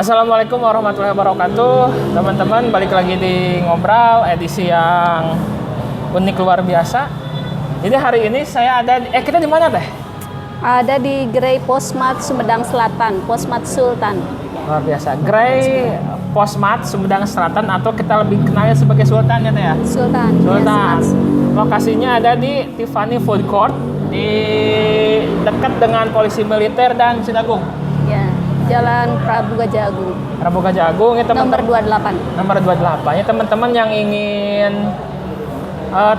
Assalamualaikum warahmatullahi wabarakatuh. Teman-teman, balik lagi di Ngobrol edisi yang unik luar biasa. Jadi hari ini saya ada kita di mana teh? Ada di Gerai Posmat Sumedang Selatan, Posmat Sultan. Luar biasa. Gerai Posmat Sumedang Selatan atau kita lebih kenalnya sebagai Sultan ya teh ya? Sultan. Sultan. Yes, Lokasinya ada di Tiffany Food Court di dekat dengan Polisi Militer dan Cidagung. Ya, Jalan Prabu Gajah Agung. Prabu Gajah Agung ya teman-teman. Nomor 28. Nomor 28 ya teman-teman yang ingin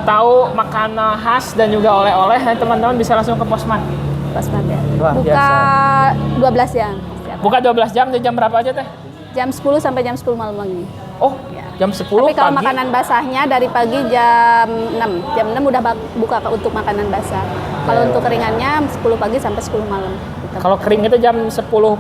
tahu makanan khas dan juga oleh-oleh ya teman-teman bisa langsung ke Posmat. Posmat ya. Luar Buka biasa. 12 jam. Buka 12 jam, di jam berapa aja teh? Jam 10 sampai jam 10 malam lagi. Oh, Ya. jam 10 Tapi kalau pagi. makanan basahnya dari pagi jam 6. Jam 6 udah buka untuk makanan basah. Kalau untuk keringannya 10 pagi sampai 10 malam. Gitu. Kalau kering itu jam 10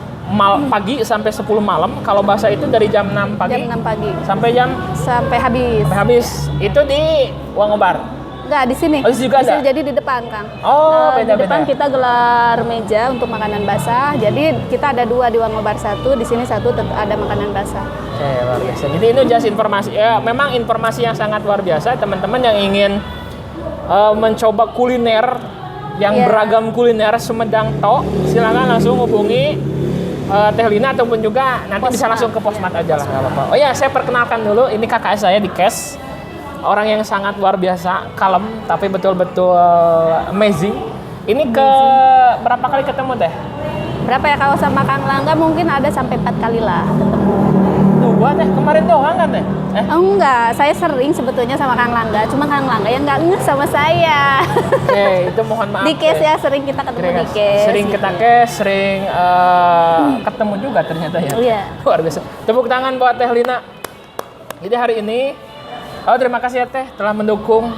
pagi sampai 10 malam. Kalau basah itu dari jam 6 pagi Jam 6 pagi sampai habis. habis. Itu di Wangobar. Enggak, di sini. Oh, di sini juga ada? Jadi di depan, Kang. Oh, Di beda-beda. depan kita gelar meja untuk makanan basah. Jadi kita ada 2 di Wangobar 1, di sini 1 ada makanan basah. Oke, luar biasa. Jadi itu just informasi. Ya, memang informasi yang sangat luar biasa. Teman-teman yang ingin mencoba kuliner yang Iya. beragam kuliner Sumedang Tok, silakan langsung hubungi Teh Lina ataupun juga nanti bisa Posmat. langsung ke Posmat Iya, aja lah, nggak apa-apa. Oh ya, saya perkenalkan dulu. Ini kakak saya di Kes. Orang yang sangat luar biasa, kalem tapi betul-betul amazing. Ini ke berapa kali ketemu Teh? Berapa ya kalau sama Kang Langga mungkin ada sampai 4 kali lah ketemu. 2 Teh, kemarin doang kan Teh? Enggak, saya sering sebetulnya sama Kang Langga, cuma Kang Langga yang nggak ngeh sama saya. Oke, itu mohon maaf. Di Kes Teh. ya, sering kita ketemu di Kes. Sering kita gitu. Kes, sering ketemu juga ternyata ya. Iya. Luar biasa. Tepuk tangan buat Teh Lina. Jadi hari ini, terima kasih ya Teh telah mendukung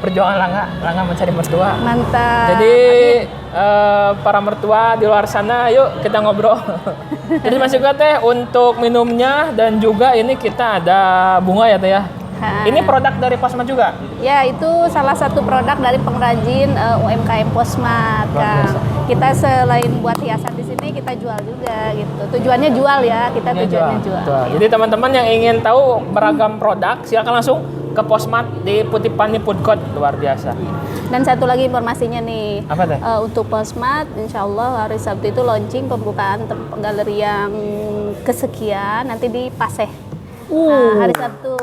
perjuangan Langga mencari mertua. Mantap. Jadi para mertua di luar sana, yuk kita ngobrol. Jadi masih juga Teh untuk minumnya dan juga ini kita ada bunga ya Teh ya. Ha. Ini produk dari Posmat juga. Ya, itu salah satu produk dari pengrajin UMKM Posmat, Luar Kang. biasa. Kita selain buat hiasan di sini, kita jual juga gitu. Tujuannya jual ya, kita Ini tujuannya jual. Betul. Jadi teman-teman yang ingin tahu beragam produk, silakan langsung ke Posmat di Tiffany Food Court. Luar biasa. Dan satu lagi informasinya nih, Apa Teh? untuk Posmat, insya Allah hari Sabtu itu launching pembukaan galeri yang kesekian nanti di Paseh. Nah, hari Sabtu.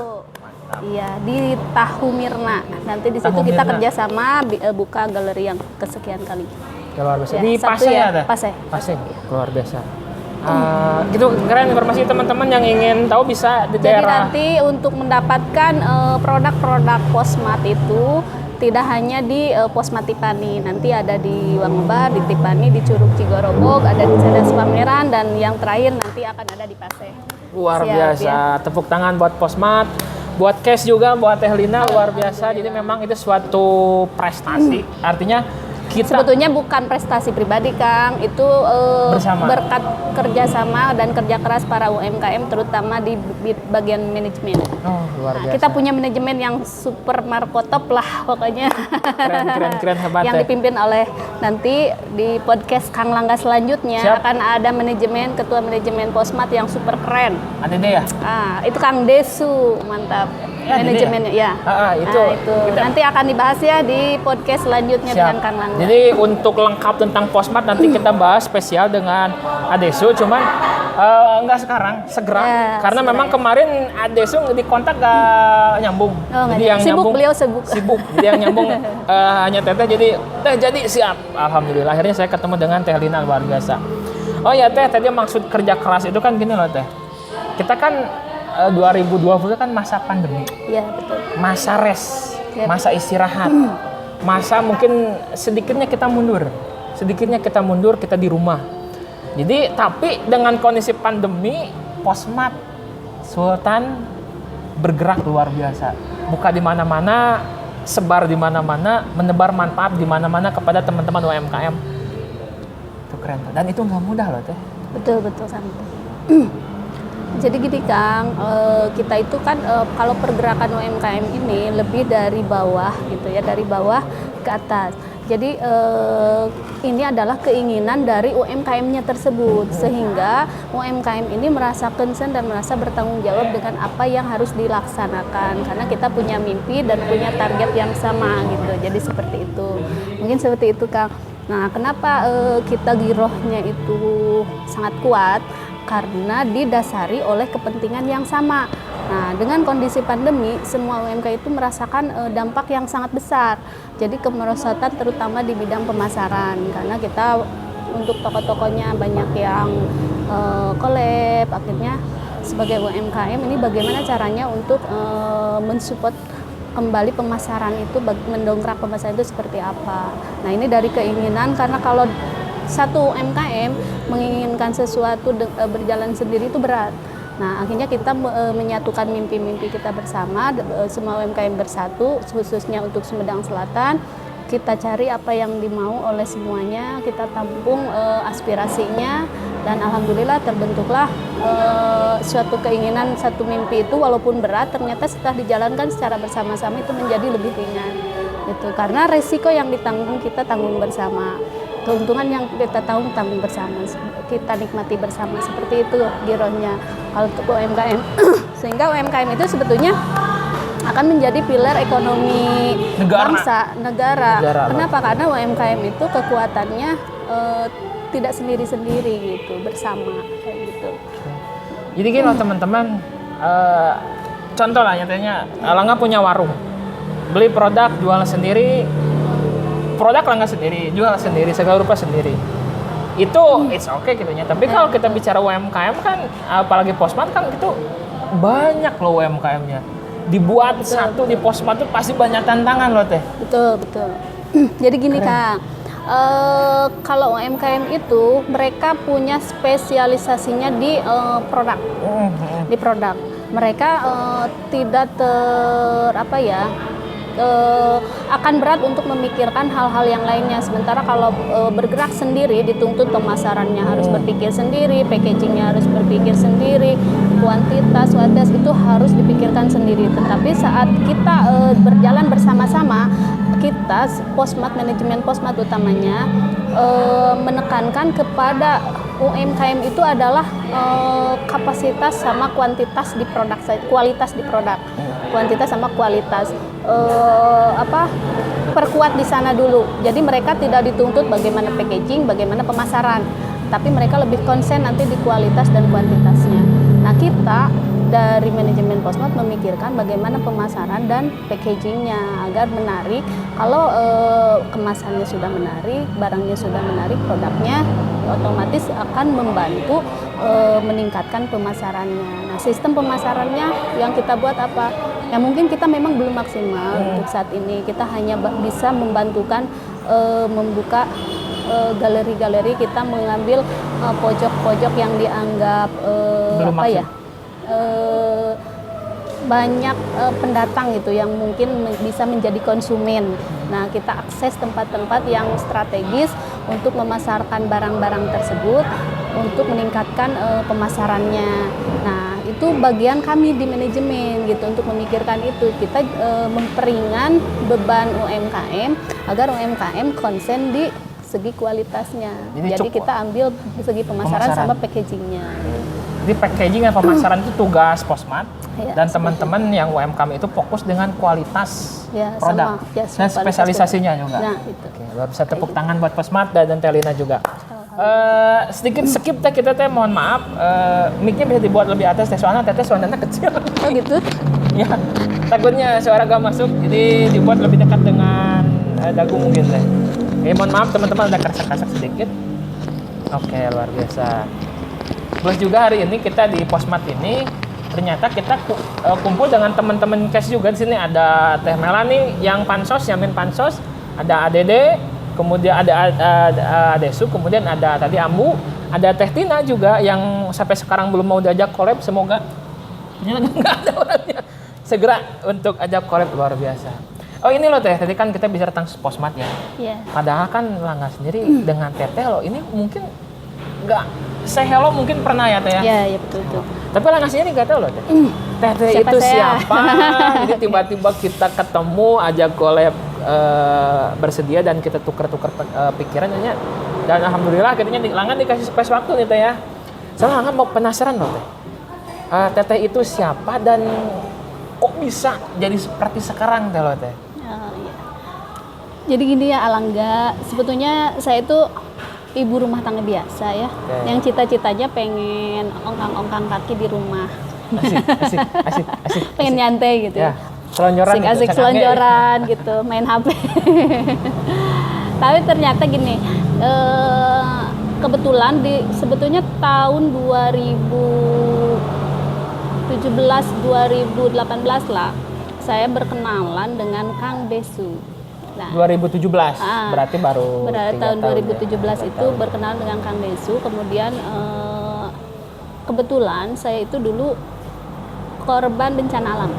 Iya, di Tahu Mirna. Nanti di situ Tahu kita Mirna. kerjasama buka galeri yang kesekian kali. Luar biasa. Ya, Di Sabtu Paseh ya, ya Teh? Paseh. Paseh. Luar biasa. Gitu keren informasi teman-teman yang ingin tahu bisa di Jadi daerah. nanti untuk mendapatkan produk-produk Posmat itu tidak hanya di Posmat Tiffany, nanti ada di Wangobar, di Tiffany, di Curug Cigorobog, ada di Cadas Pangeran, dan yang terakhir nanti akan ada di Paseh. Luar Siap, biasa. ya. Tepuk tangan buat Posmat, buat Kes juga, buat Teh Lina, luar biasa. Jadi memang itu suatu prestasi. Artinya kita Sebetulnya bukan prestasi pribadi, Kang. Itu Bersama. berkat kerjasama dan kerja keras para UMKM, terutama di bagian manajemen. luar Nah, biasa. kita punya manajemen yang super markotop lah pokoknya. Keren hebat Yang Teh. dipimpin oleh nanti di podcast Kang Langga selanjutnya Siap. akan ada ketua manajemen Posmat yang super keren. Ada deh ya? Itu Kang Desu, mantap. Ya, ada Manajemennya ya. itu. Nah, itu Kita- nanti akan dibahas ya di podcast selanjutnya dengan Kang Langga. Jadi untuk lengkap tentang Posmat nanti kita bahas spesial dengan Adesu, cuman enggak sekarang, segera. Ya, Karena segera memang ya. kemarin Adesu di kontak gak nyambung. Oh, nggak Jadi yang nyambung. Sibuk, nyambung beliau sibuk. Jadi yang nyambung hanya Teteh. Jadi siap. Alhamdulillah akhirnya saya ketemu dengan Teh Lina, luar biasa. Oh ya Teh, tadi maksud kerja keras itu kan gini loh Teh. Kita kan 2020 kan masa pandemi. Iya, betul. Masa rest, Yep. masa istirahat, masa mungkin sedikitnya kita mundur, kita di rumah. Jadi tapi dengan kondisi pandemi, Posmat Sultan bergerak luar biasa, buka di mana-mana, sebar di mana-mana, menebar manfaat di mana-mana kepada teman-teman UMKM. Itu keren, dan itu nggak mudah loh Teh. Betul santai. Jadi gini Kang, kita itu kan kalau pergerakan UMKM ini lebih dari bawah gitu ya, dari bawah ke atas. Jadi ini adalah keinginan dari UMKM-nya tersebut, sehingga UMKM ini merasa concern dan merasa bertanggung jawab dengan apa yang harus dilaksanakan, karena kita punya mimpi dan punya target yang sama gitu. Jadi seperti itu, mungkin seperti itu Kang. Nah, kenapa kita girohnya itu sangat kuat? Karena didasari oleh kepentingan yang sama. Nah, dengan kondisi pandemi, semua UMKM itu merasakan dampak yang sangat besar. Jadi kemerosotan terutama di bidang pemasaran, karena kita untuk toko-tokonya banyak yang collab. Akhirnya sebagai UMKM ini bagaimana caranya untuk mensupport kembali pemasaran itu, mendongkrak pemasaran itu seperti apa. Nah, ini dari keinginan, karena kalau satu UMKM menginginkan sesuatu berjalan sendiri itu berat. Nah, akhirnya kita menyatukan mimpi-mimpi kita bersama, semua UMKM bersatu, khususnya untuk Sumedang Selatan. Kita cari apa yang dimau oleh semuanya, kita tampung aspirasinya, dan alhamdulillah terbentuklah suatu keinginan, satu mimpi itu walaupun berat, ternyata setelah dijalankan secara bersama-sama itu menjadi lebih ringan. Gitu. Karena resiko yang ditanggung kita tanggung bersama. Keuntungan yang kita tanggung bersama, kita nikmati bersama, seperti itu girohnya kalau untuk UMKM. Sehingga UMKM itu sebetulnya akan menjadi pilar ekonomi bangsa, negara. Kenapa? Karena UMKM itu kekuatannya tidak sendiri-sendiri gitu, bersama kayak gitu. Jadi gini loh teman-teman, contoh lah nyatanya, Langga punya warung, beli produk, jual sendiri. Produk Langga sendiri, jual sendiri, segala rupa sendiri. Itu it's okay gitu ya. Tapi kalau kita bicara UMKM kan, apalagi Posmart kan itu banyak loh UMKM-nya. Dibuat satu di Posmart itu pasti banyak tantangan loh Teh. Betul. Jadi gini Kang, kalau UMKM itu mereka punya spesialisasinya di produk. Di produk. Mereka tidak akan berat untuk memikirkan hal-hal yang lainnya. Sementara kalau bergerak sendiri dituntut pemasarannya harus berpikir sendiri, packagingnya harus berpikir sendiri, kuantitas itu harus dipikirkan sendiri. Tetapi saat kita berjalan bersama-sama, kita manajemen Posmart utamanya menekankan kepada UMKM itu adalah kapasitas sama kuantitas di produk, kualitas di produk. Kuantitas sama kualitas, perkuat di sana dulu. Jadi mereka tidak dituntut bagaimana packaging, bagaimana pemasaran, tapi mereka lebih konsen nanti di kualitas dan kuantitasnya. Nah, kita dari manajemen Posmart memikirkan bagaimana pemasaran dan packagingnya agar menarik. Kalau kemasannya sudah menarik, barangnya sudah menarik, produknya otomatis akan membantu meningkatkan pemasarannya. Nah, sistem pemasarannya yang kita buat apa? Ya mungkin kita memang belum maksimal untuk saat ini. Kita hanya bisa membantukan membuka galeri-galeri, kita mengambil pojok-pojok yang dianggap banyak pendatang gitu yang mungkin bisa menjadi konsumen. Nah, kita akses tempat-tempat yang strategis untuk memasarkan barang-barang tersebut untuk meningkatkan pemasarannya. Nah, itu bagian kami di manajemen gitu untuk memikirkan itu. Kita memperingan beban UMKM agar UMKM konsen di segi kualitasnya. Jadi kita ambil segi pemasaran sama packagingnya. Jadi packaging dan pemasaran itu tugas Posmart, dan teman-teman yang UMKM itu fokus dengan kualitas produk dan spesialisasinya juga. Nah, itu. Oke, luar biasa, tepuk tangan buat Posmart dan Telina juga. Sedikit skip Teh, kita Teh mohon maaf, mic-nya bisa dibuat lebih atas Teh, soalnya Teteh suaranya kecil. Oh gitu? Ya, takutnya suara gak masuk, jadi dibuat lebih dekat dengan dagu mungkin Teh. Mohon maaf teman-teman, ada kasak-kasak sedikit. Oke, luar biasa. Plus juga hari ini kita di Posmart ini ternyata kita kumpul dengan teman-teman cash juga. Di sini ada Teh Melani yang pansos, Yamin pansos, ada ADD, kemudian ada Adesu, kemudian ada tadi Ambu, ada Teh Tina juga yang sampai sekarang belum mau diajak collab. Semoga nggak ada orangnya segera untuk ajak collab, luar biasa. Oh ini loh Teh, tadi kan kita bicara tentang Posmart ya. Padahal kan Langga sendiri dengan Teteh loh ini mungkin nggak say hello mungkin pernah ya Teh ya? Iya betul. Tapi Langga sendiri nggak tahu loh Teh. Teh itu siapa? Jadi tiba-tiba kita ketemu ajak collab bersedia dan kita tukar-tukar pikirannya. Dan alhamdulillah akhirnya Langan dikasih space waktu nih Teh ya. Soalnya Langan mau penasaran loh Teh. Teteh itu siapa dan kok bisa jadi seperti sekarang Teh loh Teh? Iya. Jadi gini ya Alangga, sebetulnya saya itu ibu rumah tangga biasa ya, yang cita-citanya pengen ongkang-ongkang kaki di rumah. Asik. Pengen nyantai gitu ya. Selonjoran asik gitu, selonjoran gitu, main HP. Tapi ternyata gini, kebetulan sebetulnya tahun 2017-2018 lah, saya berkenalan dengan Kang Desu. Nah, 2017, berarti baru tahun 2017 ya, itu berkenalan dengan Kang Desu. Kemudian kebetulan saya itu dulu korban bencana alam.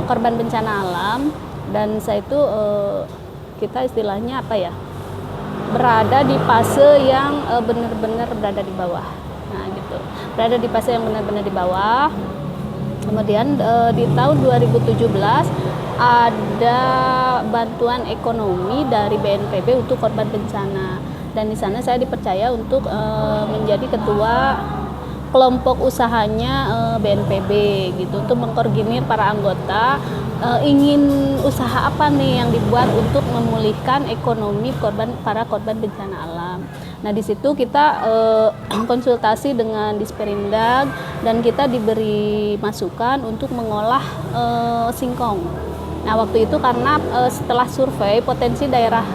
Korban bencana alam, dan saya itu kita istilahnya apa ya, berada di fase yang benar-benar berada di bawah. Nah gitu, berada di fase yang benar-benar di bawah. Kemudian di tahun 2017 ada bantuan ekonomi dari BNPB untuk korban bencana, dan di sana saya dipercaya untuk menjadi ketua kelompok usahanya BNPB gitu, untuk mengkoordinir para anggota ingin usaha apa nih yang dibuat untuk memulihkan ekonomi para korban bencana alam. Nah di situ kita konsultasi dengan Disperindag dan kita diberi masukan untuk mengolah singkong. Nah waktu itu karena setelah survei potensi daerah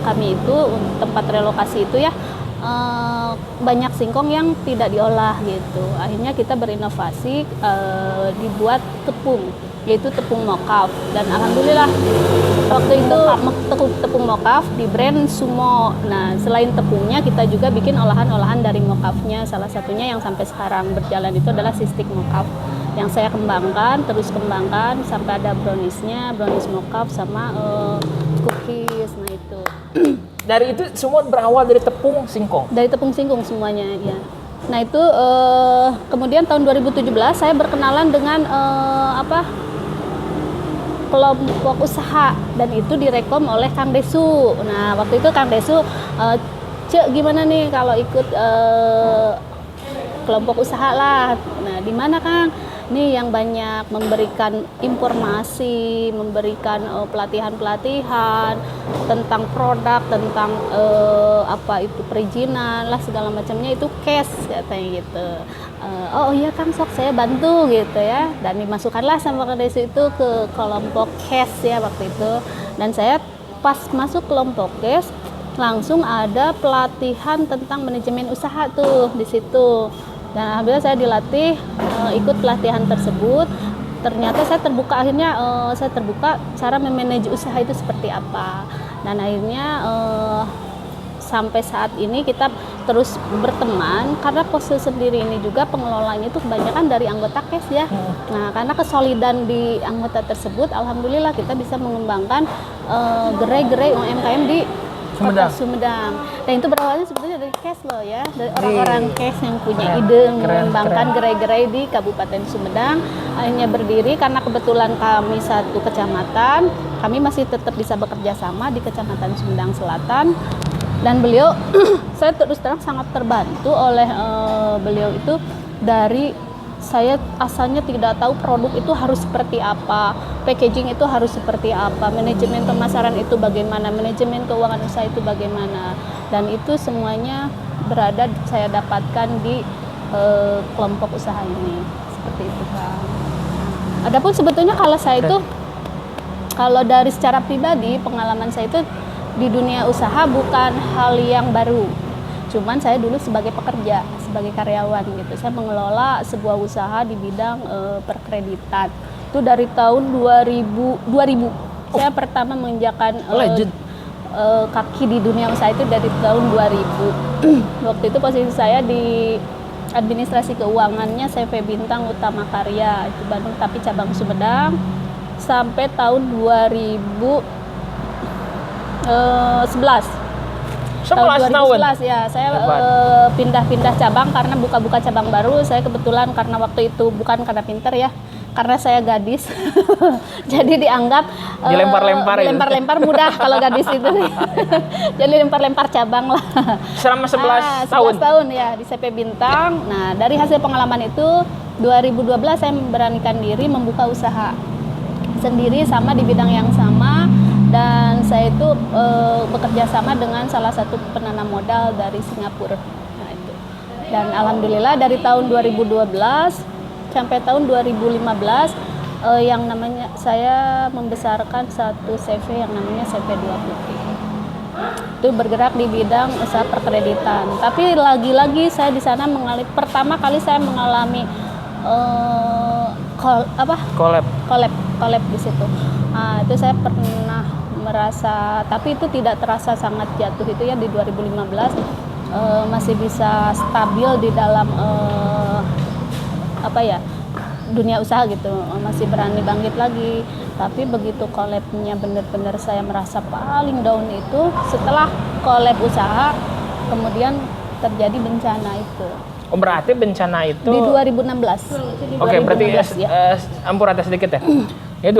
kami itu tempat relokasi itu ya banyak singkong yang tidak diolah gitu. Akhirnya kita berinovasi dibuat tepung, yaitu tepung mokaf, dan alhamdulillah waktu itu tepung mokaf di brand Sumo. Nah selain tepungnya kita juga bikin olahan-olahan dari mokafnya. Salah satunya yang sampai sekarang berjalan itu adalah sistik mokaf yang saya kembangkan sampai ada browniesnya, brownies mokaf sama cookies. Nah itu dari itu semua berawal dari tepung singkong? Dari tepung singkong semuanya, ya. Nah itu kemudian tahun 2017 saya berkenalan dengan kelompok usaha, dan itu direkom oleh Kang Desu. Nah waktu itu Kang Desu, Cek gimana nih kalau ikut kelompok usaha lah. Nah di mana Kang? Nih yang banyak memberikan informasi, memberikan pelatihan-pelatihan tentang produk, tentang apa itu perizinan lah segala macamnya, itu cash katanya gitu. Oh iya Kang, sok saya bantu gitu ya, dan dimasukkanlah sama Kang Desu itu ke kelompok cash ya waktu itu. Dan saya pas masuk kelompok cash langsung ada pelatihan tentang manajemen usaha tuh di situ. Dan alhamdulillah saya dilatih ikut pelatihan tersebut. Ternyata saya terbuka, akhirnya saya terbuka cara memanage usaha itu seperti apa. Dan akhirnya sampai saat ini kita terus berteman, karena Pose sendiri ini juga pengelolanya itu kebanyakan dari anggota KES ya. Nah karena kesolidan di anggota tersebut, alhamdulillah kita bisa mengembangkan gerai-gerai UMKM di Sumedang. Dan itu berawalnya sebetulnya dari KES loh ya, dari orang-orang KES yang punya ide mengembangkan gerai-gerai di Kabupaten Sumedang. Akhirnya berdiri karena kebetulan kami satu kecamatan, kami masih tetap bisa bekerja sama di Kecamatan Sumedang Selatan. Dan beliau, saya terus terang sangat terbantu oleh beliau itu. Dari saya asalnya tidak tahu produk itu harus seperti apa, packaging itu harus seperti apa, manajemen pemasaran itu bagaimana, manajemen keuangan usaha itu bagaimana, dan itu semuanya saya dapatkan di kelompok usaha ini, seperti itu Kang. Adapun sebetulnya kalau saya itu, kalau dari secara pribadi pengalaman saya itu di dunia usaha bukan hal yang baru. Cuman saya dulu sebagai pekerja, sebagai karyawan gitu. Saya mengelola sebuah usaha di bidang perkreditan. Itu dari tahun 2000. Saya pertama menginjakan kaki di dunia usaha itu dari tahun 2000. Waktu itu posisi saya di administrasi keuangannya CV Bintang Utama Karya, itu Bandung tapi cabang Sumedang, sampai tahun 2011. Tahun 2011 ya, saya pindah-pindah cabang karena buka-buka cabang baru. Saya kebetulan karena waktu itu bukan karena pinter ya, karena saya gadis, jadi dianggap Dilempar-lempar gitu. dilempar-lempar mudah kalau gadis itu. Jadi lempar-lempar cabang lah. Selama 11 tahun. 11 tahun ya di CP Bintang. Nah, dari hasil pengalaman itu 2012 saya memberanikan diri membuka usaha sendiri sama di bidang yang sama, dan saya itu bekerja sama dengan salah satu penanam modal dari Singapura. Nah, itu. Dan alhamdulillah dari tahun 2012 sampai tahun 2015 yang namanya saya membesarkan satu CV yang namanya CV 2 Putih. Itu bergerak di bidang usaha perkreditan. Tapi lagi-lagi saya di sana pertama kali saya mengalami collab di situ. Nah, itu saya pernah merasa, tapi itu tidak terasa sangat jatuh itu ya di 2015, masih bisa stabil di dalam dunia usaha gitu, masih berani bangkit lagi. Tapi begitu collabnya benar-benar saya merasa paling down itu setelah collab usaha, kemudian terjadi bencana itu. Oh, berarti bencana itu Di 2016. Oke, berarti 2016, ya. ampun atas sedikit ya. Ya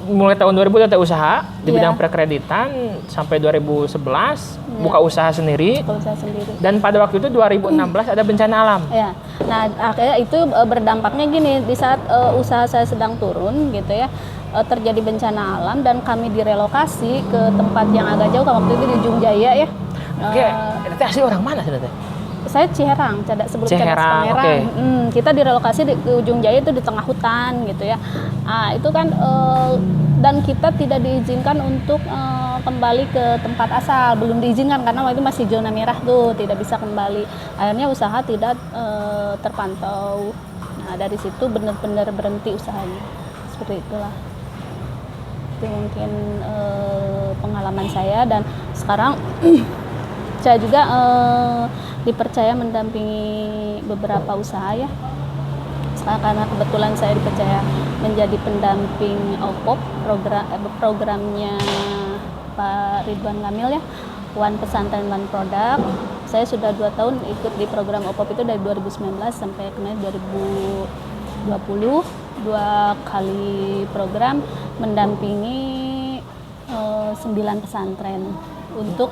mulai tahun 2000 ada usaha di Iya. bidang perkreditan sampai 2011 buka usaha sendiri. Kalau saya sendiri. Dan pada waktu itu 2016 ada bencana alam. Ya, nah akhirnya itu berdampaknya gini, di saat usaha saya sedang turun gitu ya, terjadi bencana alam dan kami direlokasi ke tempat yang agak jauh, waktu itu di Ujung Jaya ya. Oke, itu asli orang mana sebenarnya? Saya Ciherang, sebelum Cadas Ciherang, Pangeran. oke. Kita direlokasi di Ujung Jaya itu di tengah hutan gitu ya. Nah, itu kan dan kita tidak diizinkan untuk kembali ke tempat asal, belum diizinkan karena waktu itu masih zona merah tuh, tidak bisa kembali. Akhirnya usaha tidak terpantau. Nah, dari situ benar-benar berhenti usahanya. Seperti itulah. Itu mungkin pengalaman saya, dan sekarang saya juga dipercaya mendampingi beberapa usaha ya. Karena kebetulan saya dipercaya menjadi pendamping OPOP, programnya Pak Ridwan Kamil ya, One Pesantren One Product. Saya sudah 2 tahun ikut di program OPOP itu dari 2019 sampai kemarin 2020, 2 kali program mendampingi 9 pesantren untuk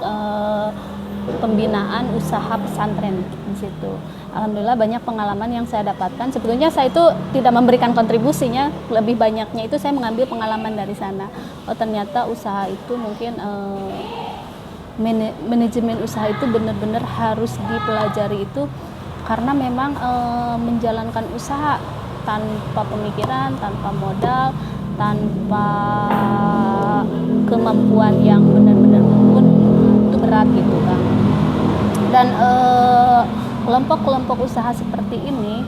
pembinaan usaha pesantren di situ. Alhamdulillah banyak pengalaman yang saya dapatkan. Sebetulnya saya itu tidak memberikan kontribusinya, lebih banyaknya itu saya mengambil pengalaman dari sana. Oh, ternyata usaha itu mungkin manajemen usaha itu benar-benar harus dipelajari itu, karena memang menjalankan usaha tanpa pemikiran, tanpa modal, tanpa kemampuan yang benar-benar mumpuni itu berat gitu kan. Dan kelompok-kelompok usaha seperti ini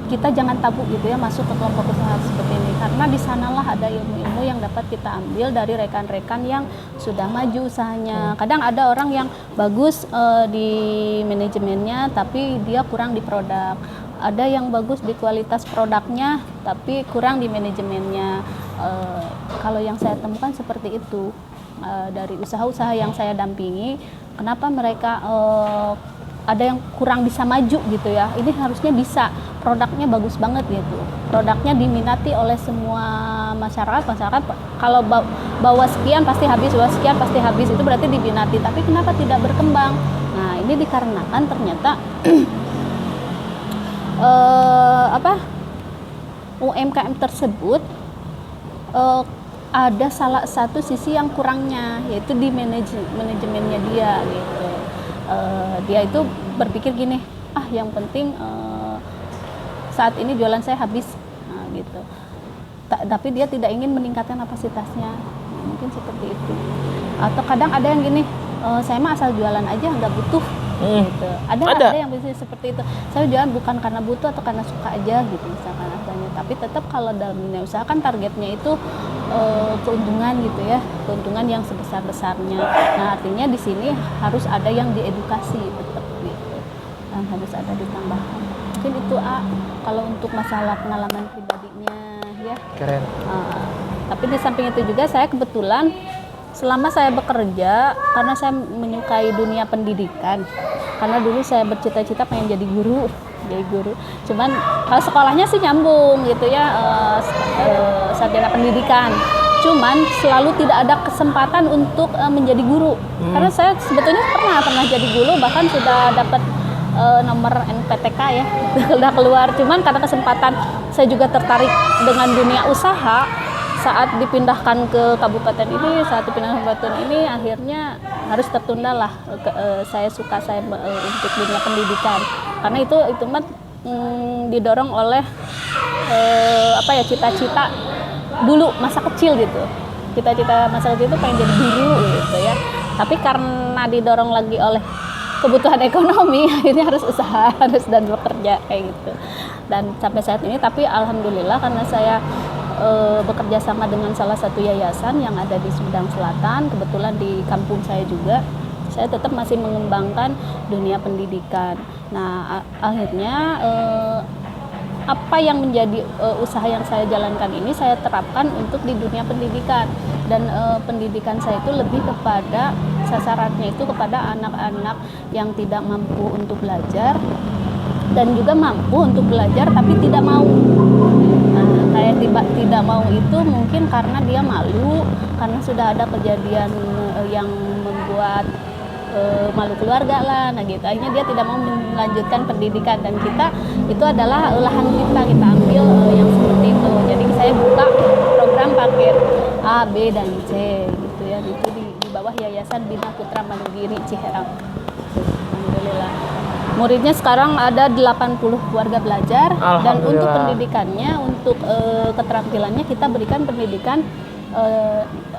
kita jangan tabu gitu ya masuk ke kelompok usaha seperti ini, karena di sanalah ada ilmu-ilmu yang dapat kita ambil dari rekan-rekan yang sudah maju usahanya. Kadang ada orang yang bagus di manajemennya tapi dia kurang di produk. Ada yang bagus di kualitas produknya tapi kurang di manajemennya. Kalau yang saya temukan seperti itu dari usaha-usaha yang saya dampingi, kenapa mereka ada yang kurang bisa maju gitu ya. Ini harusnya bisa, produknya bagus banget gitu. Produknya diminati oleh semua masyarakat kalau bawa sekian pasti habis, bawa sekian pasti habis, itu berarti diminati. Tapi kenapa tidak berkembang? Nah, ini dikarenakan ternyata UMKM tersebut ada salah satu sisi yang kurangnya, yaitu di manajemennya dia gitu. Dia itu berpikir gini, yang penting saat ini jualan saya habis, gitu. Tapi dia tidak ingin meningkatkan kapasitasnya, mungkin seperti itu. Atau kadang ada yang gini, saya mah asal jualan aja, nggak butuh. Gitu. Ada yang bisa seperti itu. Saya jualan bukan karena butuh atau karena suka aja gitu misalkan asalnya. Tapi tetap kalau dalam dunia usaha kan targetnya itu keuntungan gitu ya, keuntungan yang sebesar-besarnya. Nah, artinya di sini harus ada yang diedukasi tetap gitu. Dan harus ada ditambahkan. Mungkin itu kalau untuk masalah pengalaman pribadinya ya. Keren. Tapi di samping itu juga saya kebetulan selama saya bekerja, karena saya menyukai dunia pendidikan, karena dulu saya bercita-cita pengen jadi guru jadi guru. Cuman kalau sekolahnya sih nyambung gitu ya, sarjana pendidikan. Cuman selalu tidak ada kesempatan untuk menjadi guru. Karena saya sebetulnya pernah jadi guru, bahkan sudah dapat nomor NPTK ya, udah keluar. Cuman karena kesempatan saya juga tertarik dengan dunia usaha, saat dipindahkan ke kabupaten ini, akhirnya harus tertunda lah. Saya untuk dunia pendidikan, karena itu mah didorong oleh cita-cita dulu masa kecil gitu. Cita-cita masa kecil itu pengen jadi guru gitu ya. Tapi karena didorong lagi oleh kebutuhan ekonomi, akhirnya harus usaha, dan bekerja kayak gitu. Dan sampai saat ini, tapi alhamdulillah karena saya bekerja sama dengan salah satu yayasan yang ada di Sumedang Selatan, kebetulan di kampung saya juga, saya tetap masih mengembangkan dunia pendidikan. Nah, akhirnya apa yang menjadi usaha yang saya jalankan ini saya terapkan untuk di dunia pendidikan, dan pendidikan saya itu lebih kepada sasarannya itu kepada anak-anak yang tidak mampu untuk belajar dan juga mampu untuk belajar tapi tidak mau. Nah, kayak tidak mau itu mungkin karena dia malu, karena sudah ada kejadian yang membuat malu keluarga lah, nah gitu. Akhirnya dia tidak mau melanjutkan pendidikan, dan kita itu adalah lahan kita ambil yang seperti itu. Jadi saya buka program paket A, B, dan C gitu ya. Itu di bawah Yayasan Bina Putra Manugiri Ciherang. Alhamdulillah. Muridnya sekarang ada 80 warga belajar, dan untuk pendidikannya, untuk keterampilannya kita berikan pendidikan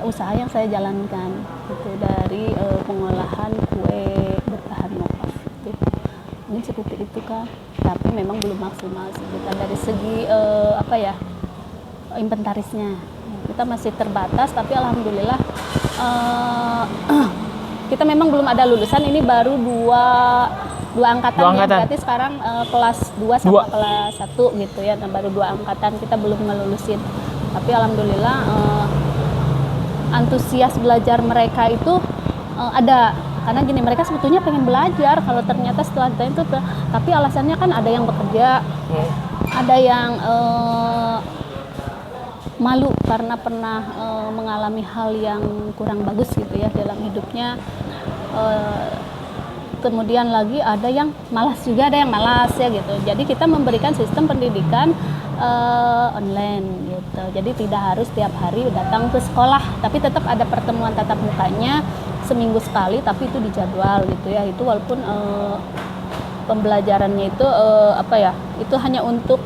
usaha yang saya jalankan itu dari pengolahan kue berbahan mokaf itu. Ini seperti itu kan, tapi memang belum maksimal sih kita dari segi inventarisnya. Kita masih terbatas, tapi alhamdulillah kita memang belum ada lulusan. Ini baru dua angkatan. Berarti sekarang kelas 2 sama kelas 1 gitu ya. Nah, baru 2 angkatan kita belum ngelulusin. Tapi alhamdulillah antusias belajar mereka itu ada. Karena gini, mereka sebetulnya pengen belajar, kalau ternyata setelah itu, tapi alasannya kan ada yang bekerja, ada yang malu karena pernah mengalami hal yang kurang bagus gitu ya dalam hidupnya. Kemudian lagi ada yang malas juga, ada yang malas ya gitu. Jadi kita memberikan sistem pendidikan online gitu. Jadi tidak harus tiap hari datang ke sekolah, tapi tetap ada pertemuan tatap mukanya seminggu sekali, tapi itu dijadwal gitu ya. Itu walaupun pembelajarannya itu itu hanya untuk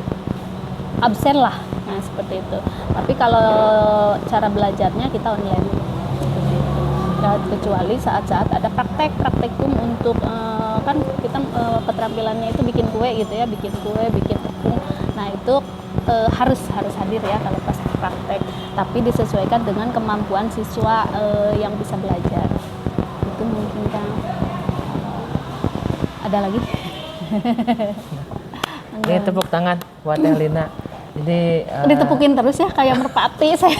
absen lah. Nah, seperti itu. Tapi kalau cara belajarnya kita online. Kecuali saat-saat ada praktekum untuk kan kita keterampilannya itu bikin kue gitu ya, bikin tepung. Nah, itu harus hadir ya kalau pas praktek, tapi disesuaikan dengan kemampuan siswa yang bisa belajar. Itu mungkin kan. Ada lagi? Ini tepuk tangan buat Teh Lina. Jadi ditepukin terus ya kayak merpati saya.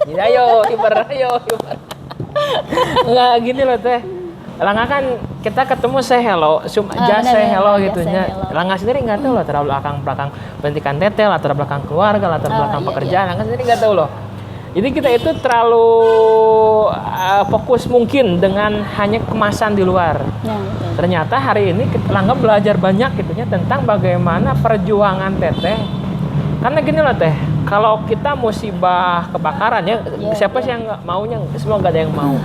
Jadi ayo ibar. Enggak gini loh Teh. Langga kan kita ketemu say hello, say hello gitunya. Langga sendiri nggak tahu loh latar belakang pendidikan Teteh, latar belakang keluarga, latar belakang pekerjaan. Langga sendiri nggak tahu loh. Jadi kita itu terlalu fokus mungkin dengan hanya kemasan di luar. Ternyata hari ini Langga belajar banyak gitunya tentang bagaimana perjuangan Teteh. Karena gini loh Teh, kalau kita musibah kebakaran ya, siapa sih yang nggak maunya? Semua nggak ada yang mau.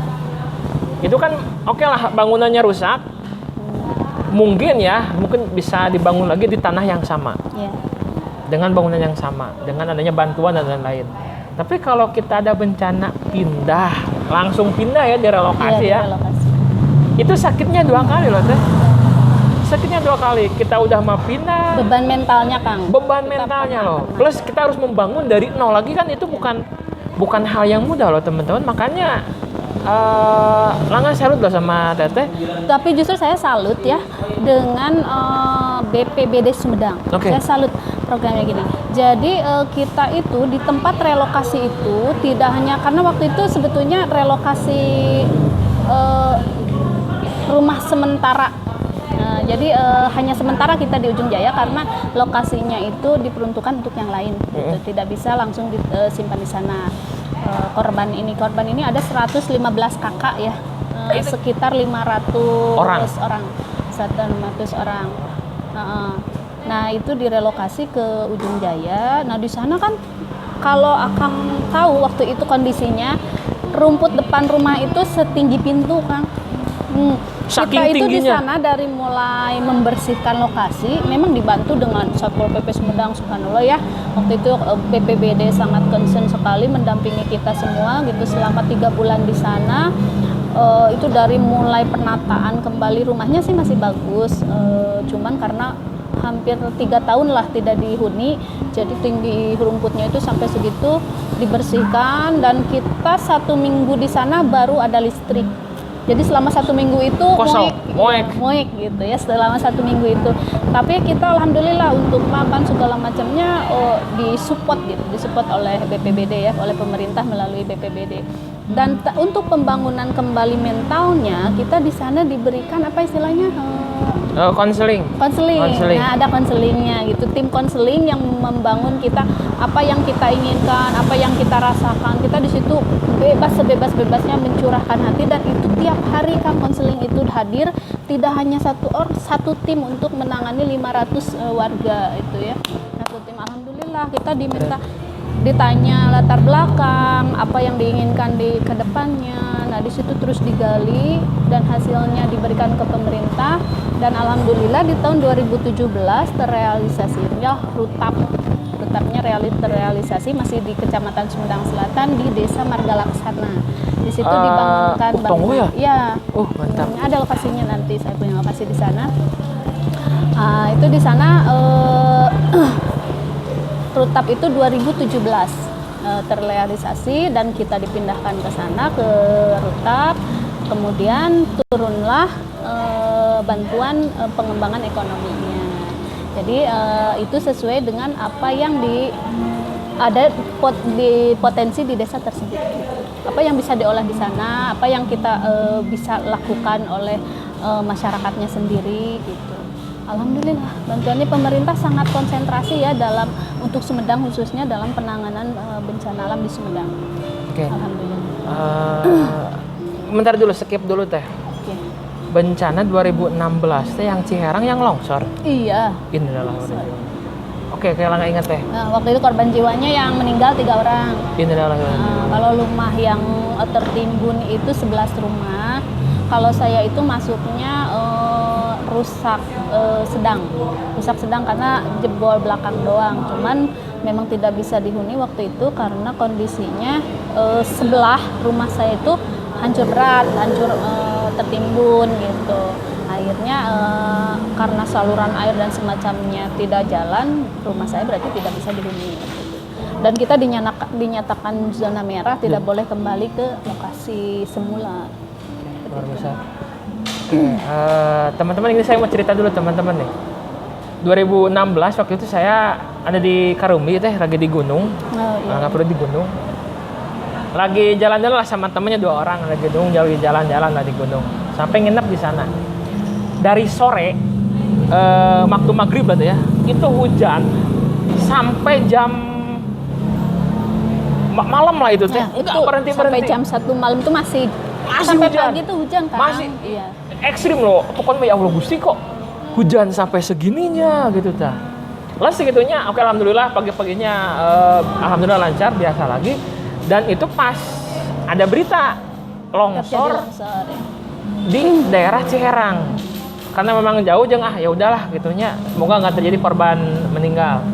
Itu kan oke lah bangunannya rusak, mungkin bisa dibangun lagi di tanah yang sama, dengan bangunan yang sama, dengan adanya bantuan dan lain-lain. Tapi kalau kita ada bencana langsung pindah ya, direlokasi ya, itu sakitnya 2 kali loh Teh. Sakitnya 2 kali, kita udah mau pindah. Beban mentalnya Kang. Beban mentalnya loh. Plus kita harus membangun dari nol lagi kan, itu bukan hal yang mudah loh teman-teman. Makanya Langga salut loh sama Teteh. Tapi justru saya salut ya dengan BPBD Sumedang. Saya salut programnya gini. Jadi kita itu di tempat relokasi itu tidak hanya karena waktu itu sebetulnya relokasi rumah sementara Jadi hanya sementara kita di Ujung Jaya karena lokasinya itu diperuntukkan untuk yang lain. Gitu. Tidak bisa langsung disimpan di sana. Korban ini ada 115 kakak ya, sekitar 500 orang. 100 orang. Nah itu direlokasi ke Ujung Jaya. Nah di sana kan kalau Akang tahu waktu itu kondisinya rumput depan rumah itu setinggi pintu, Kang. Saking Kita itu di tingginya. sana dari mulai membersihkan lokasi, memang dibantu dengan Satpol PP Sumedang, subhanallah ya. Waktu itu BPBD sangat concern sekali mendampingi kita semua gitu selama 3 bulan di sana. Itu dari mulai penataan kembali rumahnya sih masih bagus, cuman karena hampir 3 tahun lah tidak dihuni, jadi tinggi rumputnya itu sampai segitu dibersihkan dan kita 1 minggu di sana baru ada listrik. Jadi selama 1 minggu itu moek gitu ya, selama 1 minggu itu. Tapi kita alhamdulillah untuk makan segala macamnya disupport oleh BPBD ya, oleh pemerintah melalui BPBD. Dan untuk pembangunan kembali mentalnya kita di sana diberikan apa istilahnya? Konseling. Nah ada konselingnya gitu, tim konseling yang membangun kita apa yang kita inginkan, apa yang kita rasakan. Kita di situ sebebas-bebasnya mencurahkan hati dan itu tiap hari kan konseling itu hadir, tidak hanya satu tim untuk menangani 500 warga itu ya. Satu tim, alhamdulillah kita ditanya latar belakang, apa yang diinginkan di kedepannya. Nah di situ terus digali dan hasilnya diberikan ke pemerintah dan alhamdulillah di tahun 2017 terrealisasinya rutapnya terrealisasi masih di Kecamatan Sumedang Selatan di Desa Margalaksana. Di situ dibangunkan Tonggo ya? Ya. Mantap. Ada lokasinya, nanti saya punya lokasi di sana. Itu di sana rutap itu 2017 terrealisasi dan kita dipindahkan ke sana ke rutap, kemudian turunlah bantuan pengembangan ekonominya. Jadi itu sesuai dengan apa yang ada potensi di desa tersebut. Apa yang bisa diolah di sana, apa yang kita bisa lakukan oleh masyarakatnya sendiri gitu. Alhamdulillah bantuannya pemerintah sangat konsentrasi ya untuk Sumedang khususnya dalam penanganan bencana alam di Sumedang. Oke. Alhamdulillah. Bentar dulu, skip dulu teh. Oke. Bencana 2016 teh yang Ciherang yang longsor. Iya. Inilah. Oke, kayak nggak ingat teh. Nah, waktu itu korban jiwanya yang meninggal 3 orang. Inilah. Kalau rumah yang tertimbun itu 11 rumah. Kalau saya itu masuknya rusak sedang karena jebol belakang doang. Cuman memang tidak bisa dihuni waktu itu karena kondisinya sebelah rumah saya itu hancur berat, tertimbun gitu. Akhirnya karena saluran air dan semacamnya tidak jalan, rumah saya berarti tidak bisa dihuni. Dan kita dinyatakan zona merah, tidak boleh kembali ke lokasi semula. Luar biasa. Teman-teman, ini saya mau cerita dulu teman-teman nih. 2016 waktu itu saya ada di Karumbi teh, lagi di gunung. Nggak perlu di gunung. Lagi jalan-jalan lah sama temennya 2 orang lagi jalan-jalan lah di gunung. Sampai nginep di sana. Dari sore waktu maghrib berarti ya, itu hujan sampai jam malam lah itu teh. Nah, itu berhenti. Sampai jam 1 malam itu masih sampai hujan. pagi itu hujan kan? Masih. Iya. Ekstrim loh, pokoknya ya Allah Gusti kok hujan sampai segininya gitu ta. Lah segitunya, oke alhamdulillah pagi-paginya alhamdulillah lancar biasa lagi. Dan itu pas ada berita longsor di daerah Ciherang. Karena memang jauh ya udahlah gitunya. Semoga nggak terjadi korban meninggal.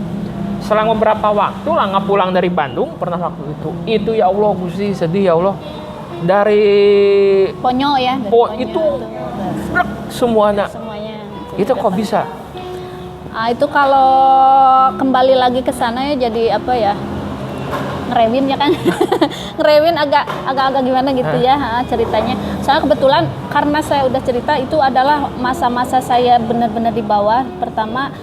Selang beberapa waktu lah nggak pulang dari Bandung pernah waktu itu ya Allah Gusti sedih ya Allah. Dari Ponyo ya. Itu semuanya. Itu kok bisa? Itu kalau kembali lagi ke sana ya jadi apa ya? Ngerewin ya kan. Ngerewin agak gimana gitu ya ceritanya. Soalnya kebetulan karena saya udah cerita itu adalah masa-masa saya benar-benar di bawah. Pertama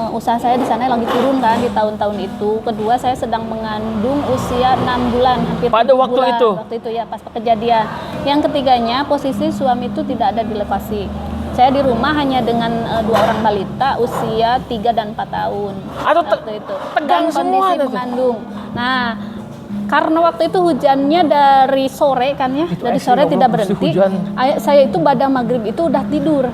usaha saya di sana lagi turun kan di tahun-tahun itu. Kedua saya sedang mengandung usia 6 bulan hampir pada waktu bulan. itu. Waktu itu ya pas kejadian. Yang ketiganya posisi suami itu tidak ada di lokasi. Saya di rumah hanya dengan 2 orang balita usia 3 dan 4 tahun. Aduh, waktu itu. tegang Dan semua kondisi tuh. mengandung. Nah, karena waktu itu hujannya dari sore kan ya, Itu dari asli, sore ya tidak Allah, pasti berhenti. hujan. Saya itu pada maghrib itu udah tidur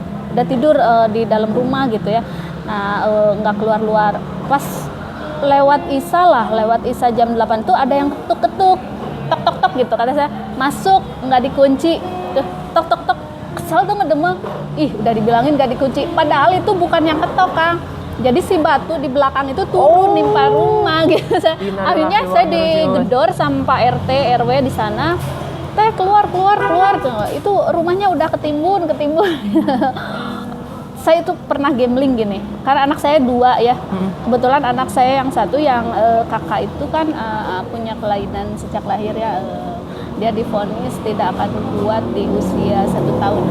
di dalam rumah gitu ya. Nah, nggak keluar-luar. Pas lewat Isya jam 8 tuh ada yang ketuk-ketuk, tok-tok-tok gitu kata saya. Masuk, nggak dikunci. Tuh, tok-tok-tok. Kesel tuh ngedemel. Ih, udah dibilangin nggak dikunci. Padahal itu bukan yang ketok, Kang. Jadi si batu di belakang itu turun nimpa rumah gitu. Akhirnya saya digedor sama Pak RT RW di sana. Teh keluar. Itu rumahnya udah ketimbun. Saya itu pernah gambling gini, karena anak saya 2 ya. Kebetulan anak saya yang satu yang kakak itu kan punya kelainan sejak lahir ya. Dia divonis tidak akan kuat di usia 1 tahun.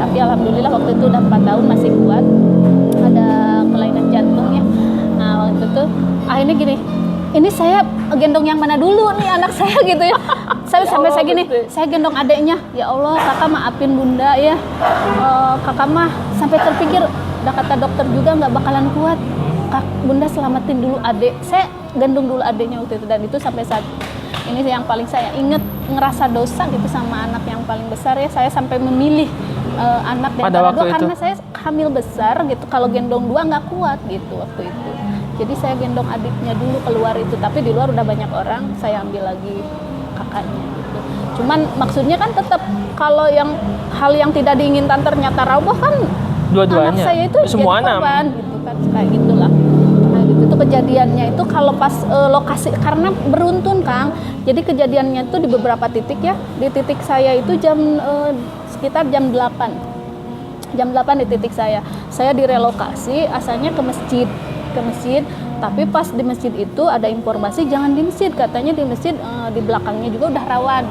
Tapi alhamdulillah waktu itu udah 4 tahun masih kuat. Ada kelainan jantung ya. Nah waktu itu akhirnya gini, ini saya gendong yang mana dulu nih anak saya gitu ya. Saya sampai saya gini, saya gendong adeknya. Ya Allah, kakak maafin bunda ya. Kakak mah sampai terpikir, udah kata dokter juga nggak bakalan kuat. Bunda selamatin dulu adek. Saya gendong dulu adeknya waktu itu, dan itu sampai saat ini yang paling saya ingat, ngerasa dosa gitu sama anak yang paling besar ya. Saya sampai memilih anak dan dua karena saya hamil besar gitu. Kalau gendong 2 nggak kuat gitu waktu itu. Jadi saya gendong adiknya dulu keluar itu, tapi di luar udah banyak orang, saya ambil lagi kakaknya gitu. Cuman maksudnya kan tetap kalau hal yang tidak diinginkan ternyata roboh kan, dua-duanya. Anak saya itu semua jadi korban gitu kan, kayak gitulah. Nah gitu itu kejadiannya itu kalau pas lokasi, karena beruntun Kang. Jadi kejadiannya itu di beberapa titik ya. Di titik saya itu sekitar jam 8. Jam 8 di titik saya. Saya direlokasi asalnya ke masjid, tapi pas di masjid itu ada informasi jangan di masjid, katanya di masjid di belakangnya juga udah rawan.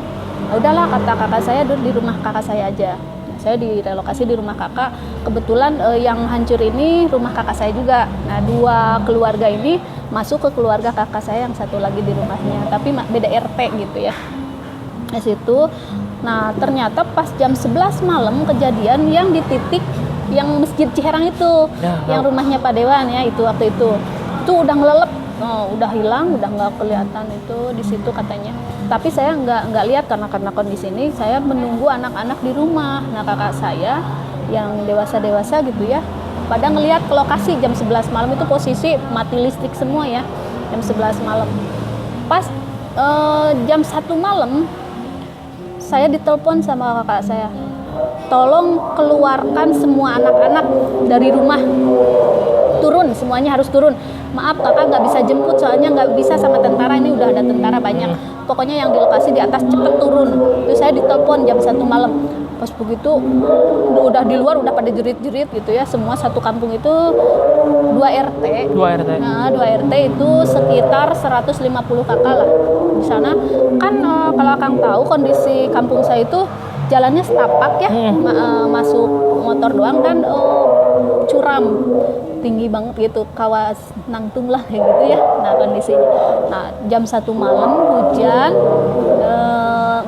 Nah, udahlah kata kakak saya di rumah kakak saya aja. Nah, saya direlokasi di rumah kakak. Kebetulan yang hancur ini rumah kakak saya juga. Nah 2 keluarga ini masuk ke keluarga kakak saya yang satu lagi di rumahnya, tapi beda RT gitu ya. Di situ, nah ternyata pas jam 11 malam kejadian yang di titik yang masjid Ciherang itu, yang rumahnya Pak Dewan ya, itu waktu itu udah ngelelep, udah hilang, udah nggak kelihatan itu di situ katanya. Tapi saya nggak lihat karena kondisi ini saya menunggu anak-anak di rumah. Nah kakak saya yang dewasa gitu ya, pada ngelihat ke lokasi jam 11 malam itu posisi mati listrik semua ya, jam 11 malam. Pas jam 1 malam saya ditelepon sama kakak saya, tolong keluarkan semua anak-anak dari rumah, turun, semuanya harus turun. Maaf kakak nggak bisa jemput soalnya nggak bisa sama tentara, ini udah ada tentara banyak. Pokoknya yang di lokasi di atas cepet turun. Itu saya ditelepon jam 1 malam. Pas begitu udah di luar udah pada jerit-jerit gitu ya, semua satu kampung itu 2 RT. Nah 2 RT itu sekitar 150 kakak lah di sana. Kan kalau Kang tahu kondisi kampung saya itu jalannya setapak ya, masuk motor doang dan curam tinggi banget gitu, kawas nangtung lah kayak gitu ya. Nah kondisinya, nah jam 1 malam hujan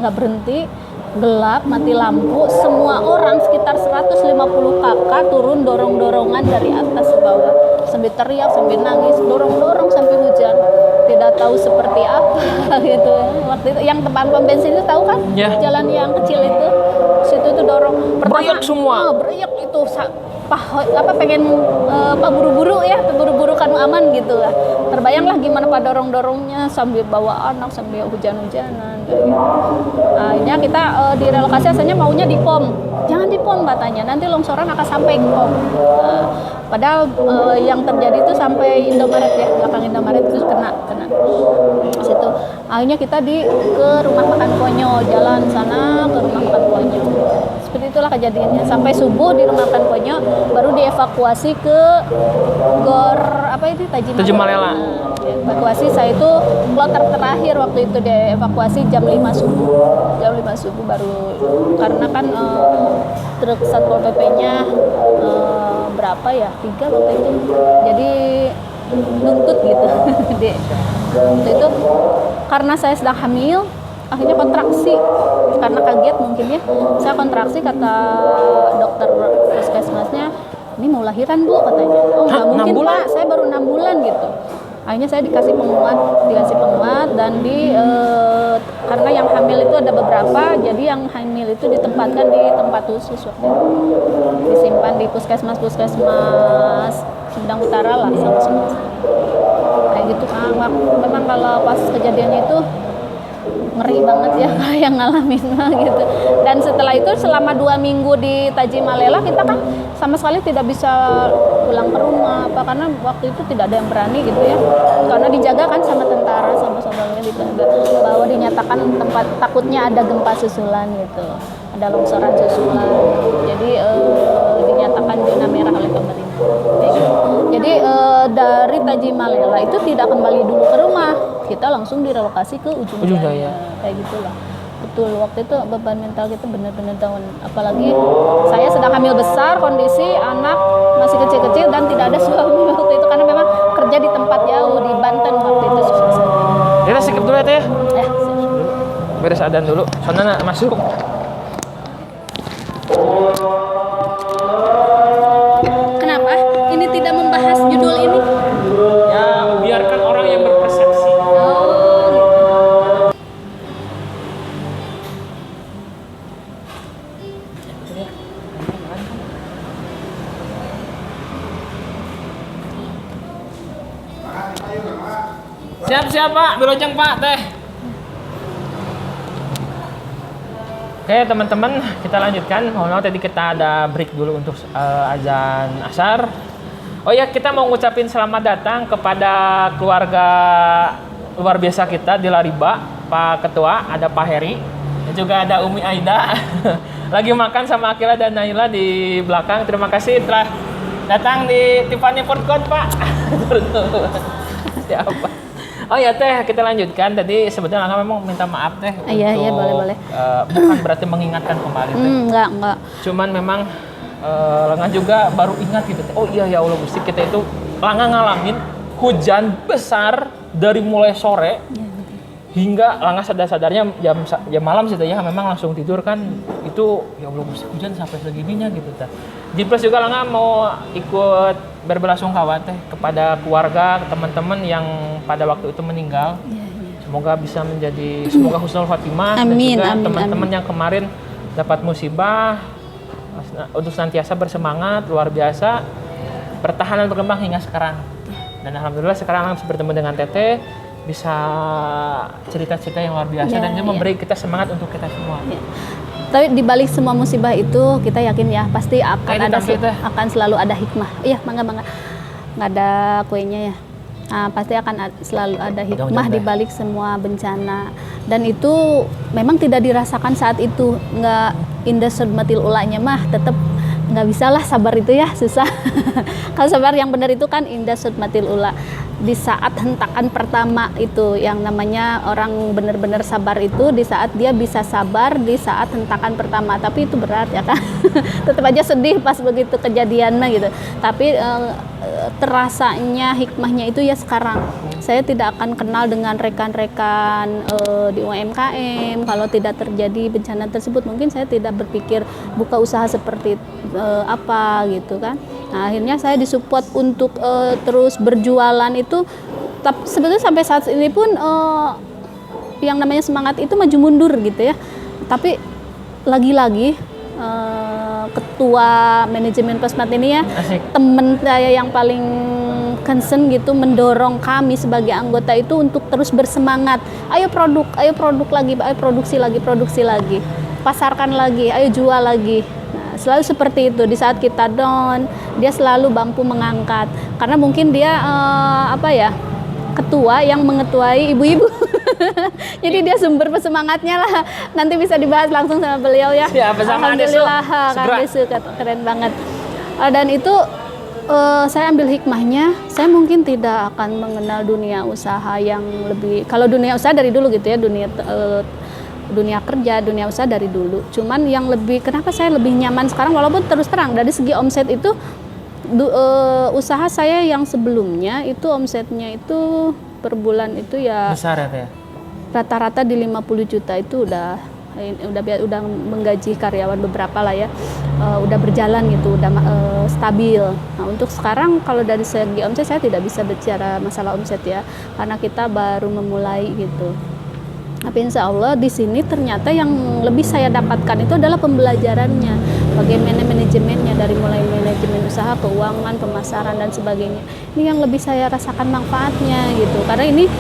nggak berhenti, gelap, mati lampu, semua orang sekitar 150 kakak turun dorong-dorongan dari atas ke bawah, sambil teriak, sambil nangis, dorong-dorong sampai hujan, tidak tahu seperti apa gitu. Waktu itu yang tempat pom bensin itu tahu kan, jalan yang kecil itu, situ itu dorong. Beriak semua. Beriak itu, pengen buru-buru ya, buru-buru kan aman gitu lah. Terbayanglah gimana pak dorong-dorongnya sambil bawa anak, sambil hujan-hujanan gitu. Akhirnya kita direlokasi, asalnya maunya di pom, jangan di pom katanya, nanti longsoran akan sampai ke pom. Padahal yang terjadi itu sampai Indomaret ya, belakang Indomaret itu kena situ. Akhirnya kita ke rumah makan Ponyo, jalan sana ke rumah makan Ponyo. Seperti itulah kejadiannya, sampai subuh di rumah makan Ponyo, baru dievakuasi ke Gor apa itu Tajimalela. Evakuasi saya itu kloter terakhir waktu itu dievakuasi jam 5 subuh. Jam 5 subuh baru, karena kan truk Satpol PP-nya berapa ya? 3 waktu itu. Jadi nuntut gitu. Waktu itu karena saya sedang hamil, akhirnya kontraksi karena kaget mungkin ya. Saya kontraksi, kata dokter puskesmasnya, ini mau lahiran Bu katanya. Oh nggak mungkin Pak, saya baru 6 bulan gitu. Akhirnya saya dikasih penguat dan karena yang hamil itu ada beberapa, jadi yang hamil itu ditempatkan di tempat khusus waktu itu. Disimpan di puskesmas Sumedang Utara lah sama semua. Kayak gitu kan. Memang kalau pas kejadiannya itu ngeri banget ya yang ngalamin gitu. Dan setelah itu selama 2 minggu di Tajimalela kita kan sama sekali tidak bisa pulang ke rumah karena waktu itu tidak ada yang berani gitu ya, karena dijaga kan sama tentara sama saudaranya bahwa dinyatakan tempat takutnya ada gempa susulan gitu, ada longsoran susulan, jadi dinyatakan zona merah oleh pemerintah gitu. Jadi dari Tajimalela itu tidak kembali dulu ke rumah, kita langsung direlokasi ke Ujung Jaya. Kayak gitulah. Betul, waktu itu beban mental kita benar-benar down. Apalagi saya sedang hamil besar, kondisi anak masih kecil-kecil dan tidak ada suami waktu itu karena memang kerja di tempat jauh di Banten waktu itu. Kita skip dulu ya Teh. Ya, Beres adan dulu. Soalnya masuk. Kenapa? Ini tidak membahas judul ini? Ya, biarkan orang yang berpersepsi. Siap Pak, bilojang Pak Teh. Oke teman-teman, kita lanjutkan. Tadi kita ada break dulu untuk azan asar. Oh ya, kita mau ngucapin selamat datang kepada keluarga luar biasa kita di Lariba, Pak Ketua, ada Pak Heri, dan juga ada Umi Aida. Lagi makan sama Akila dan Naila di belakang. Terima kasih telah datang di Tiffany Food Court, Pak. Siapa? Oh ya Teh, kita lanjutkan. Tadi sebetulnya Langga memang minta maaf Teh. Iya, boleh. Bukan berarti mengingatkan kembali Teh. Enggak. Cuman memang Langga juga baru ingat gitu Teh. Oh iya ya Allah Gusti, kita itu Langga ngalamin hujan besar dari mulai sore hingga Langga sadar-sadarnya jam malam sih Teh ya, memang langsung tidur kan. Itu ya Allah Gusti, hujan sampai segininya gitu Teh. Di plus juga Langga mau ikut berbelasungkawa Teh kepada keluarga, teman-teman yang pada waktu itu meninggal. Semoga bisa semoga husnul khotimah. Amin, dan juga amin, teman-teman yang kemarin dapat musibah untuk senantiasa bersemangat luar biasa, bertahan dan berkembang hingga sekarang. Dan alhamdulillah sekarang bisa bertemu dengan Teteh, bisa cerita-cerita yang luar biasa dan itu memberi kita semangat untuk kita semua. Tapi di balik semua musibah itu kita yakin ya pasti akan selalu ada hikmah. Iya, mangga. Nggak ada kuenya ya. Nah, pasti akan selalu ada hikmah di balik semua bencana. Dan itu memang tidak dirasakan saat itu. Nggak indah sudmatil ulanya mah tetap nggak bisa lah, sabar itu ya susah. Kalau sabar yang benar itu kan indah sudmatil ula. Di saat hentakan pertama itu yang namanya orang benar-benar sabar itu di saat dia bisa sabar di saat hentakan pertama, tapi itu berat ya kan. Tetap aja sedih pas begitu kejadiannya gitu, tapi terasanya hikmahnya itu ya sekarang. Saya tidak akan kenal dengan rekan-rekan di UMKM kalau tidak terjadi bencana tersebut. Mungkin saya tidak berpikir buka usaha seperti apa gitu kan. Nah, akhirnya saya disupport untuk terus berjualan itu. Sebetulnya sampai saat ini pun yang namanya semangat itu maju mundur gitu ya. Tapi lagi-lagi ketua manajemen Posmat ini ya, temen saya yang paling concern gitu, mendorong kami sebagai anggota itu untuk terus bersemangat. Ayo produk lagi, ayo produksi lagi, pasarkan lagi, ayo jual lagi. Nah, selalu seperti itu. Di saat kita down, dia selalu mampu mengangkat. Karena mungkin dia ketua yang mengetuai ibu-ibu. Jadi dia sumber semangatnya lah. Nanti bisa dibahas langsung sama beliau ya. Alhamdulillah, Kang Desu keren banget. Dan itu saya ambil hikmahnya. Saya mungkin tidak akan mengenal dunia usaha yang lebih. Kalau dunia usaha dari dulu gitu ya, dunia kerja, dunia usaha dari dulu. Cuman yang lebih, kenapa saya lebih nyaman sekarang, walaupun terus terang dari segi omset itu usaha saya yang sebelumnya itu omsetnya itu per bulan itu ya besar ya Teh? rata-rata di 50 juta itu udah menggaji karyawan beberapa lah ya, udah berjalan gitu, udah stabil. Nah untuk sekarang kalau dari segi omset saya tidak bisa bicara masalah omset ya, karena kita baru memulai gitu. Tapi insya Allah di sini ternyata yang lebih saya dapatkan itu adalah pembelajarannya, bagaimana manajemennya, dari mulai manajemen usaha, keuangan, pemasaran dan sebagainya. Ini yang lebih saya rasakan manfaatnya gitu, karena ini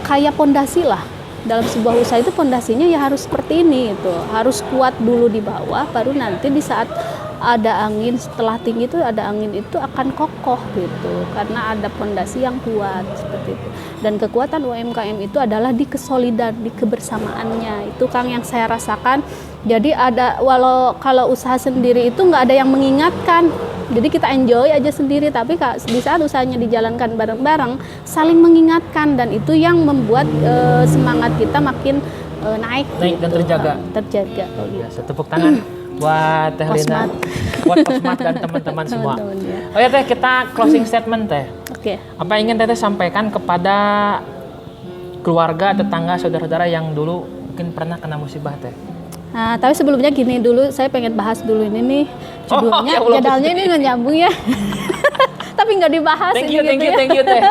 kayak pondasi lah. Dalam sebuah usaha itu pondasinya ya harus seperti ini gitu, harus kuat dulu di bawah, baru nanti di saat ada angin, setelah tinggi itu ada angin itu akan kokoh gitu, karena ada pondasi yang kuat seperti itu. Dan kekuatan UMKM itu adalah di kesolidan, di kebersamaannya, itu Kang yang saya rasakan. Jadi ada, kalau usaha sendiri itu nggak ada yang mengingatkan, jadi kita enjoy aja sendiri, tapi di saat usahanya dijalankan bareng-bareng saling mengingatkan, dan itu yang membuat semangat kita makin naik gitu, dan terjaga. Oh, biasa. Tepuk tangan buat Teh Lina, buat Posmat dan teman-teman semua. Ya. Oh ya Teh, kita closing statement Teh. Oke. Apa yang ingin Teh sampaikan kepada keluarga, tetangga, saudara-saudara yang dulu mungkin pernah kena musibah Teh? Nah, tapi sebelumnya gini dulu, saya pengen bahas dulu ini nih judulnya, ya Allah, jadalnya ini nggak nyambung ya. Tapi nggak dibahas. Thank you Teh.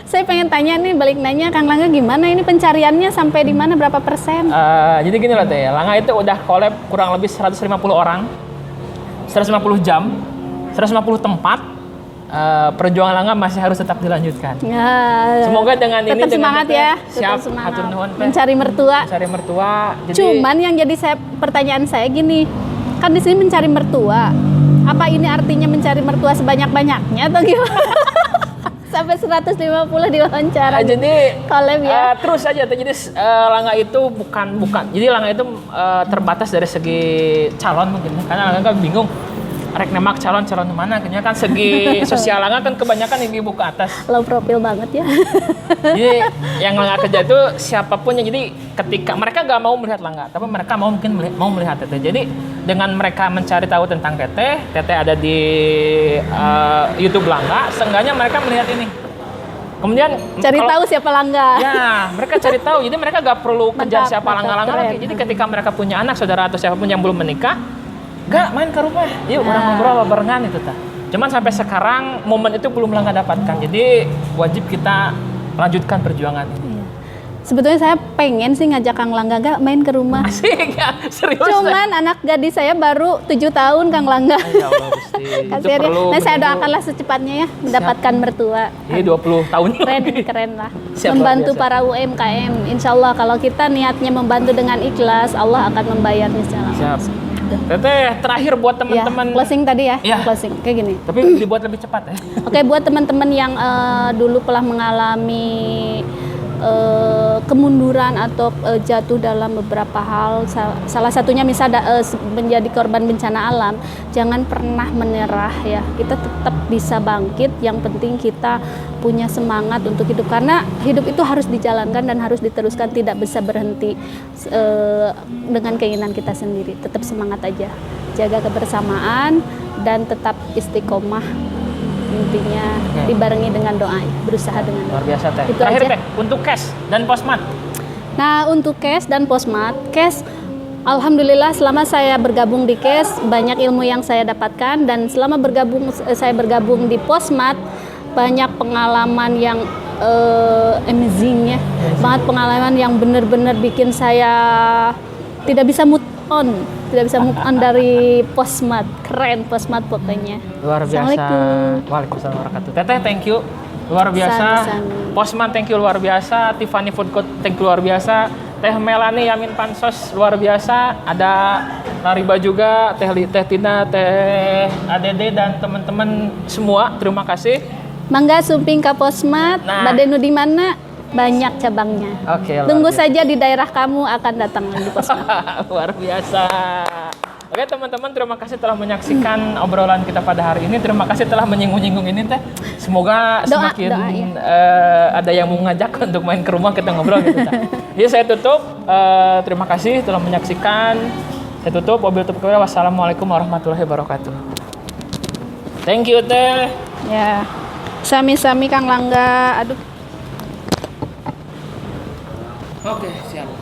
Saya pengen tanya nih, balik nanya Kang Langga, gimana ini pencariannya sampai di mana, berapa persen? Jadi gini loh Teh, Langga itu udah collab kurang lebih 150 orang, 150 jam, 150 tempat. Perjuangan Langga masih harus tetap dilanjutkan. Ya, semoga dengan ini tetap semangat ya. Siap, semangat. hatur nuhun, Teh. Mencari mertua. Mencari mertua. Jadi, cuman yang jadi pertanyaan saya gini, kan di sini mencari mertua. Apa ini artinya mencari mertua sebanyak-banyaknya atau gimana? Sampai 150 diwawancara. Jadi collab ya. Terus aja. Jadi Langga itu bukan. Jadi Langga itu terbatas dari segi calon mungkin. Karena Langga kan bingung. Rek nemak calon mana, kayaknya kan segi sosial Langga kan kebanyakan ibu ke atas. Low profile banget ya. Jadi yang Langga kerja itu siapapun, jadi ketika mereka gak mau melihat Langga, tapi mereka mau melihat Teteh. Jadi dengan mereka mencari tahu tentang Teteh ada di YouTube Langga, seenggaknya mereka melihat ini. Kemudian cari tahu siapa Langga. Ya, mereka cari tahu. Jadi mereka gak perlu kejar siapa Langga lagi. Jadi ketika mereka punya anak, saudara atau siapapun yang belum menikah, gak main ke rumah, yuk orang ngobrol barengan itu ta. Cuman sampai sekarang momen itu belum Langga dapatkan. Jadi wajib kita lanjutkan perjuangan ini. Iya. Sebetulnya saya pengen sih ngajak Kang Langga gak main ke rumah. Asik ya, serius. Cuman anak gadis saya baru 7 tahun Kang Langga. Ya Allah Gusti. Kasihan ya. Nah, saya doakanlah secepatnya ya mendapatkan mertua. Ini 20 tahun Keren lah. Siap, membantu para UMKM. Insya Allah kalau kita niatnya membantu dengan ikhlas, Allah akan membayarnya secara langsung. Teteh, terakhir buat teman-teman. Ya, closing tadi ya, ya. Closing kayak gini. Tapi dibuat lebih cepat ya. Oke, buat teman-teman yang dulu pernah mengalami kemunduran atau jatuh dalam beberapa hal, salah satunya misalnya menjadi korban bencana alam, jangan pernah menyerah ya. Kita tetap bisa bangkit. Yang penting kita punya semangat untuk hidup, karena hidup itu harus dijalankan dan harus diteruskan, tidak bisa berhenti dengan keinginan kita sendiri. Tetap semangat aja, jaga kebersamaan dan tetap istiqomah. Intinya dibarengi dengan doa, berusaha dengan doa. Luar biasa Teh. Itu Terakhir aja. Teh, untuk cash dan Posmat. Nah, untuk cash dan Posmat, cash alhamdulillah selama saya bergabung di cash banyak ilmu yang saya dapatkan, dan selama saya bergabung di Posmat banyak pengalaman yang amazing ya. Banget pengalaman yang benar-benar bikin saya tidak bisa move on dari Posmat. Keren Posmat pokoknya. Luar biasa. Assalamualaikum. Waalaikumsalam warahmatullahi wabarakatuh. Teteh, thank you. Luar biasa. Sama-sama. Posmat, thank you luar biasa. Tiffany Food Court, thank you luar biasa. Teh Melani Yamin Pansos luar biasa. Ada Nariba juga, Teh Tina, Teh ADD dan teman-teman semua. Terima kasih. Mangga Sumping ka Posmat, Nah. Badenu di mana? Banyak cabangnya. Oke, luar Tunggu biasa. saja di daerah kamu akan datang lagi Posmat. Luar biasa. Oke teman-teman, terima kasih telah menyaksikan obrolan kita pada hari ini. Terima kasih telah menyinggung-nyinggung ini Teh. Semoga semakin ada yang mau ngajak untuk main ke rumah kita ngobrol gitu Teh. Jadi saya tutup. Terima kasih telah menyaksikan. Saya tutup. Wassalamualaikum warahmatullahi wabarakatuh. Thank you Teh. Ya. Sami-sami Kang Langga. Aduh. Oke, siap.